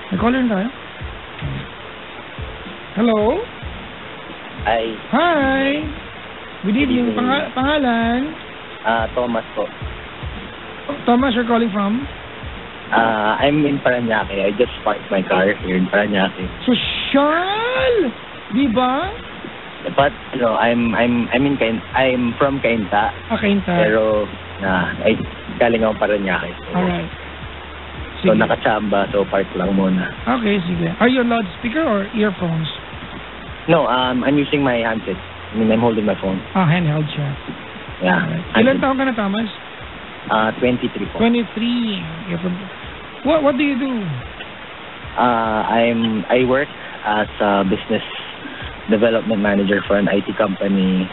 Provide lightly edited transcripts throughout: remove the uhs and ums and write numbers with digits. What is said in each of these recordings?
May caller na tayo? Hello? Hi! Good evening. Pangalan? Thomas po. Thomas, you're calling from? I'm in Paranaque. I just parked my car here in Paranaque. Social! Di ba? But I'm from Cainta. Cainta. Pero ay galing ako Paranaque. Alright. So nakachamba, so park lang muna. Okay, sige. Are you on loudspeaker or earphones? No, I'm using my handset. I mean, I'm holding my phone. Handheld siya. Yeah. Alright. Ilan taon ka na, Thomas? 23 po. 23. What do you do? I work as a business development manager for an IT company.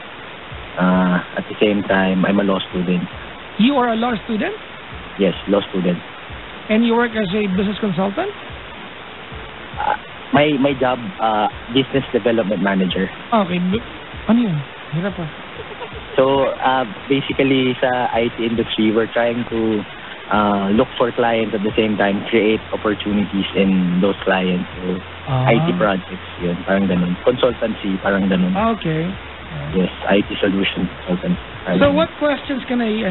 At the same time, I'm a law student. You are a law student? Yes, law student. And you work as a business consultant? My job, business development manager. Okay. Ano yun? Hirap pa. So, basically, sa IT industry, we're trying to look for clients at the same time, create opportunities in those clients. So, IT projects, yun. Parang ganun. Consultancy, parang ganun. Okay. Yes, IT solution consultancy. So, what questions can I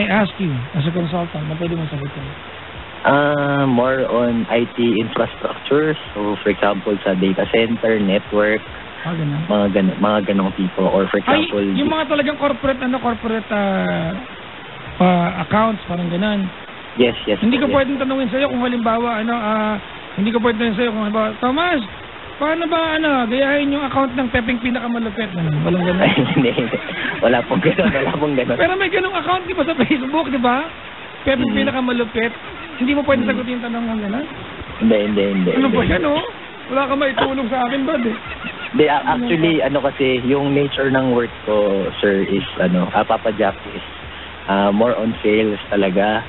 ask you as a consultant na pwede mo sagutin? More on IT infrastructure. So, for example, sa data center, network, mga ganong tipo. Or for example... yung mga talagang corporate accounts, parang ganon. Yes. Hindi ko pwedeng tanungin sa'yo kung halimbawa, Thomas, paano ba, gayahin yung account ng Pepeng Pinakamalupit? Walang ganon. Hindi. Wala pong ganon. Pero may ganong account, di ba, sa Facebook, di ba? Pepeng Pinakamalupit. Hindi mo pwedeng sagutin yung tanong ng ganon? Hindi. Ano ba yan, Wala ka maitulong sa akin, bad, Actually, kasi, yung nature ng work ko, sir, is, Papa Jack is more on sales talaga.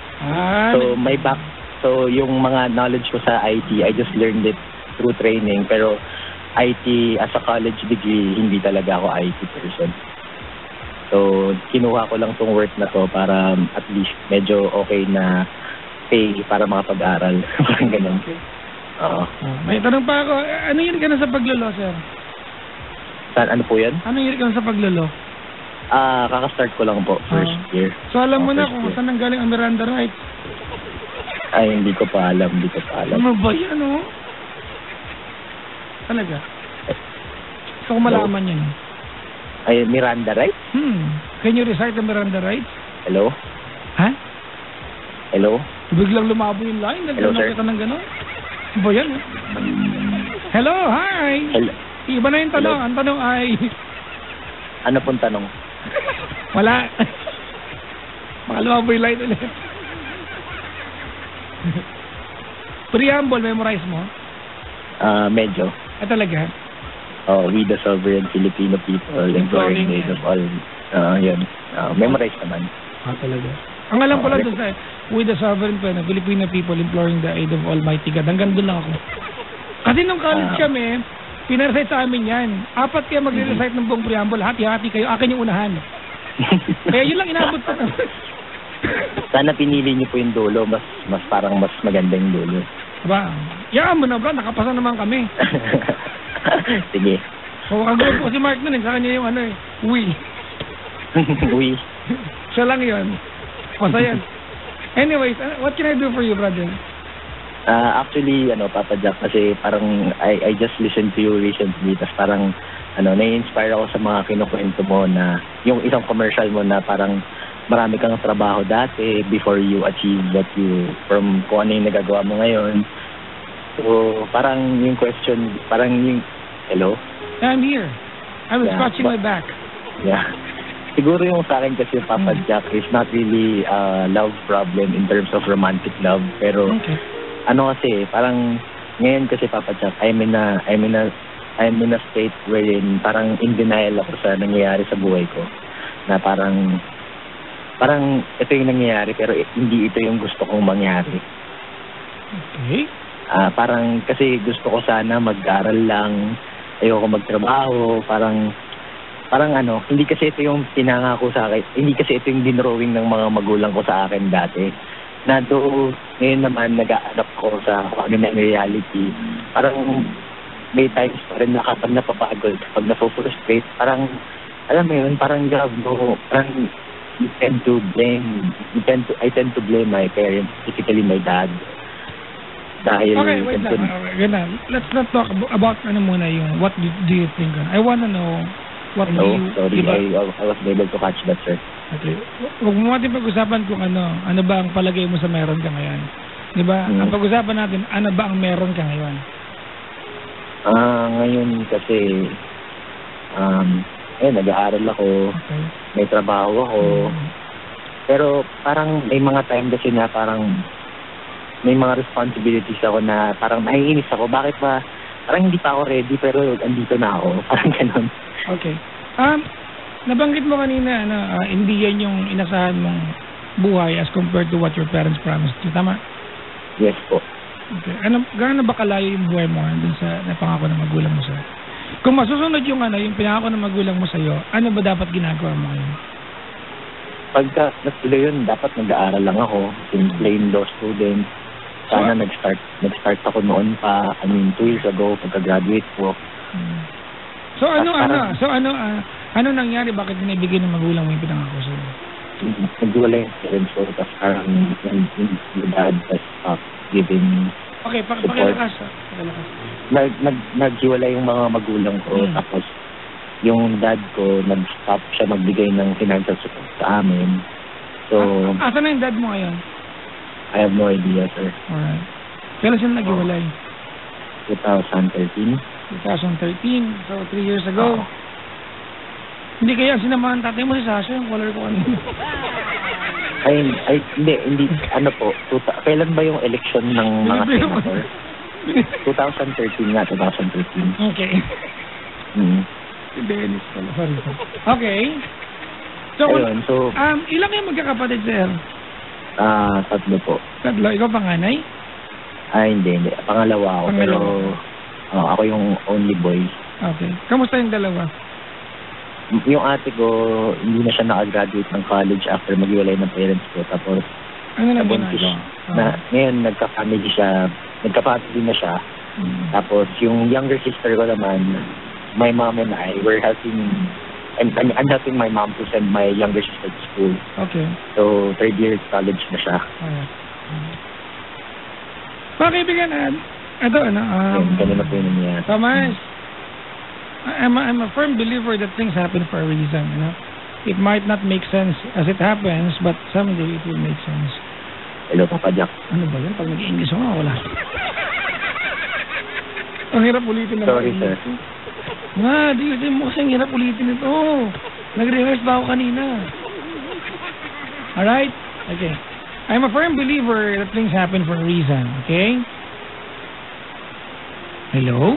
So, yung mga knowledge ko sa IT, I just learned it through training. Pero, IT, as a college degree, hindi talaga ako IT person. So, kinuha ko lang tong work na to para at least medyo okay na pay para makapag-aral. Parang ganun. Oo. May tanong pa ako. Ano yun ka na sa paglolo, sir? Ano po yan? Ano yun ka na sa paglolo? Kaka-start ko lang po, first year. So, alam mo na kung saan nang galing ang Miranda rights? Ay, hindi ko pa alam. Ano ba yan, Talaga? Gusto ko malaman yan. Ay, Miranda rights? Can you recite the Miranda rights? Hello? Ha? Hello? Biglang lumabo yung line. Hello, sir? Kita ng gano'n. Ano ba yan, Hello, hi! Hello? Iba na yung tanong. Hello? Ang tanong ay... Ano pong tanong? Wala. Baka lumabo yung line ulit. Preamble, memorize mo? Medyo. Talaga? We the sovereign Filipino people, imploring the aid of all. Yun. Memorize naman. Talaga? Ang alam ko lang doon sa we the sovereign Filipino people imploring the aid of Almighty God. Hanggang doon lang ako. Kasi nung college kami, pinarecite sa amin yan. 4 kayo magre-recite ng buong preamble. Hati-hati kayo. Akin yung unahan. Kaya yun lang inabot ko. Sana pinili niyo po yung dulo. Mas maganda yung dulo. Diba? Yaan mo na, bro. Nakapasa naman kami. Sige. Kagawin po si Mark nun. Sa kanya yung we. We. Siya lang yun. Masaya. Anyways, what can I do for you, brother? Actually, Papa Jack, kasi parang I just listened to you recently, tas parang, na-inspire ako sa mga kinukwento mo na yung isang commercial mo na parang marami kang trabaho dati before you achieve what you, from kung ano yung nagagawa mo ngayon. So, parang yung question, hello? I'm here. I was scratching my back. Yeah. Siguro yung sa akin kasi Papa Jack is not really a love problem in terms of romantic love. Pero kasi parang ngayon kasi Papa Jack, I'm in a state wherein parang in denial ako sa nangyayari sa buhay ko. Na parang ito yung nangyayari pero hindi ito yung gusto kong mangyari. Okay. Parang kasi gusto ko sana mag-aral lang, ayoko magtrabaho, parang hindi kasi ito yung pinangako sa akin, hindi kasi ito yung dinrawing ng mga magulang ko sa akin dati. ngayon naman nag-a-adapt ko sa kung ano na yung reality. Parang may times pa rin na kapag napapagod, kapag na-frustrate, parang, alam mo yun, parang parang I tend to blame my parents, specifically my dad. Dahil okay, wait lang. Okay, let's not talk about ano muna yung what do you think. I wanna know what do you... Sorry, diba? I was able to catch that, sir. Okay. Huwag mo natin pag-usapan kung ano ba ang palagay mo sa meron ka ngayon. Diba? Ang pag-usapan natin, ano ba ang meron ka ngayon? Ngayon kasi, nag-aaral ako, okay. May trabaho ako, pero parang may mga time kasi na parang may mga responsibilities ako na parang naiinis ako. Bakit ba? Parang hindi pa ako ready pero andito na ako. Parang ganun. Okay. Nabanggit mo kanina, hindi yan yung inasahan mong buhay as compared to what your parents promised you. Tama? Yes po. Okay. Gaano ba kalayo yung buhay mo dun sa napangako ng magulang mo sa'yo? Kung masusunod yung yung pinangako ng magulang mo sa'yo, ano ba dapat ginagawa mo ngayon? Pagka natuloy yun, dapat nag-aaral lang ako. Plain law student. Sana nag-start ako noon pa, 2 years ago, pagka-graduate ko. So ano nangyari? Bakit binibigay ng magulang mo yung pinangako sa'yo? Nagwala yung parents ko, tapos parang yung dad has stopped giving okay, pakilakas. Naghiwalay yung mga magulang ko, tapos yung dad ko, nag-stop siya magbigay ng financial support sa amin. So, asan na yung dad mo ngayon? I have no idea, sir. Alright. Kailan siya naghiwalay? 2013. 2013, so 3 years ago. Hindi kaya sinamahan tatay mo si Sasha, yung color ko kanina. Hindi, kailan ba yung election ng mga senator? 2013 nga, 2013. Okay. Si Dennis pala, sorry. Okay. So, ilang kayo magkakapatid, sir? 3 po. 3? Ikaw panganay? Hindi. Pangalawa ako. Pero ako yung only boy. Okay. Kamusta yung dalawa? Yung ate ko, hindi na siya nakagraduate ng college after maghiwalay ng parents ko. Tapos, ano na ginagawa? Ngayon, nagka-family na siya. Tapos, yung younger sister ko naman, my mom and I, we're helping, I'm helping my mom to send my younger sister to school. Okay. So, 3rd year college na siya. Mga kaibigan, ito, kanina po yun niya. Thomas, I'm a firm believer that things happen for a reason, It might not make sense as it happens, but someday it will make sense. Hello, Papa Jack. Ano ba yan? Pag nag-English ako, wala. Ang hirap ulitin na. Sorry, sir. Di mo kasi ang hirap ulitin ito. Nag-rehearse ba ako kanina? Alright? Okay. I'm a firm believer that things happen for a reason, okay? Hello?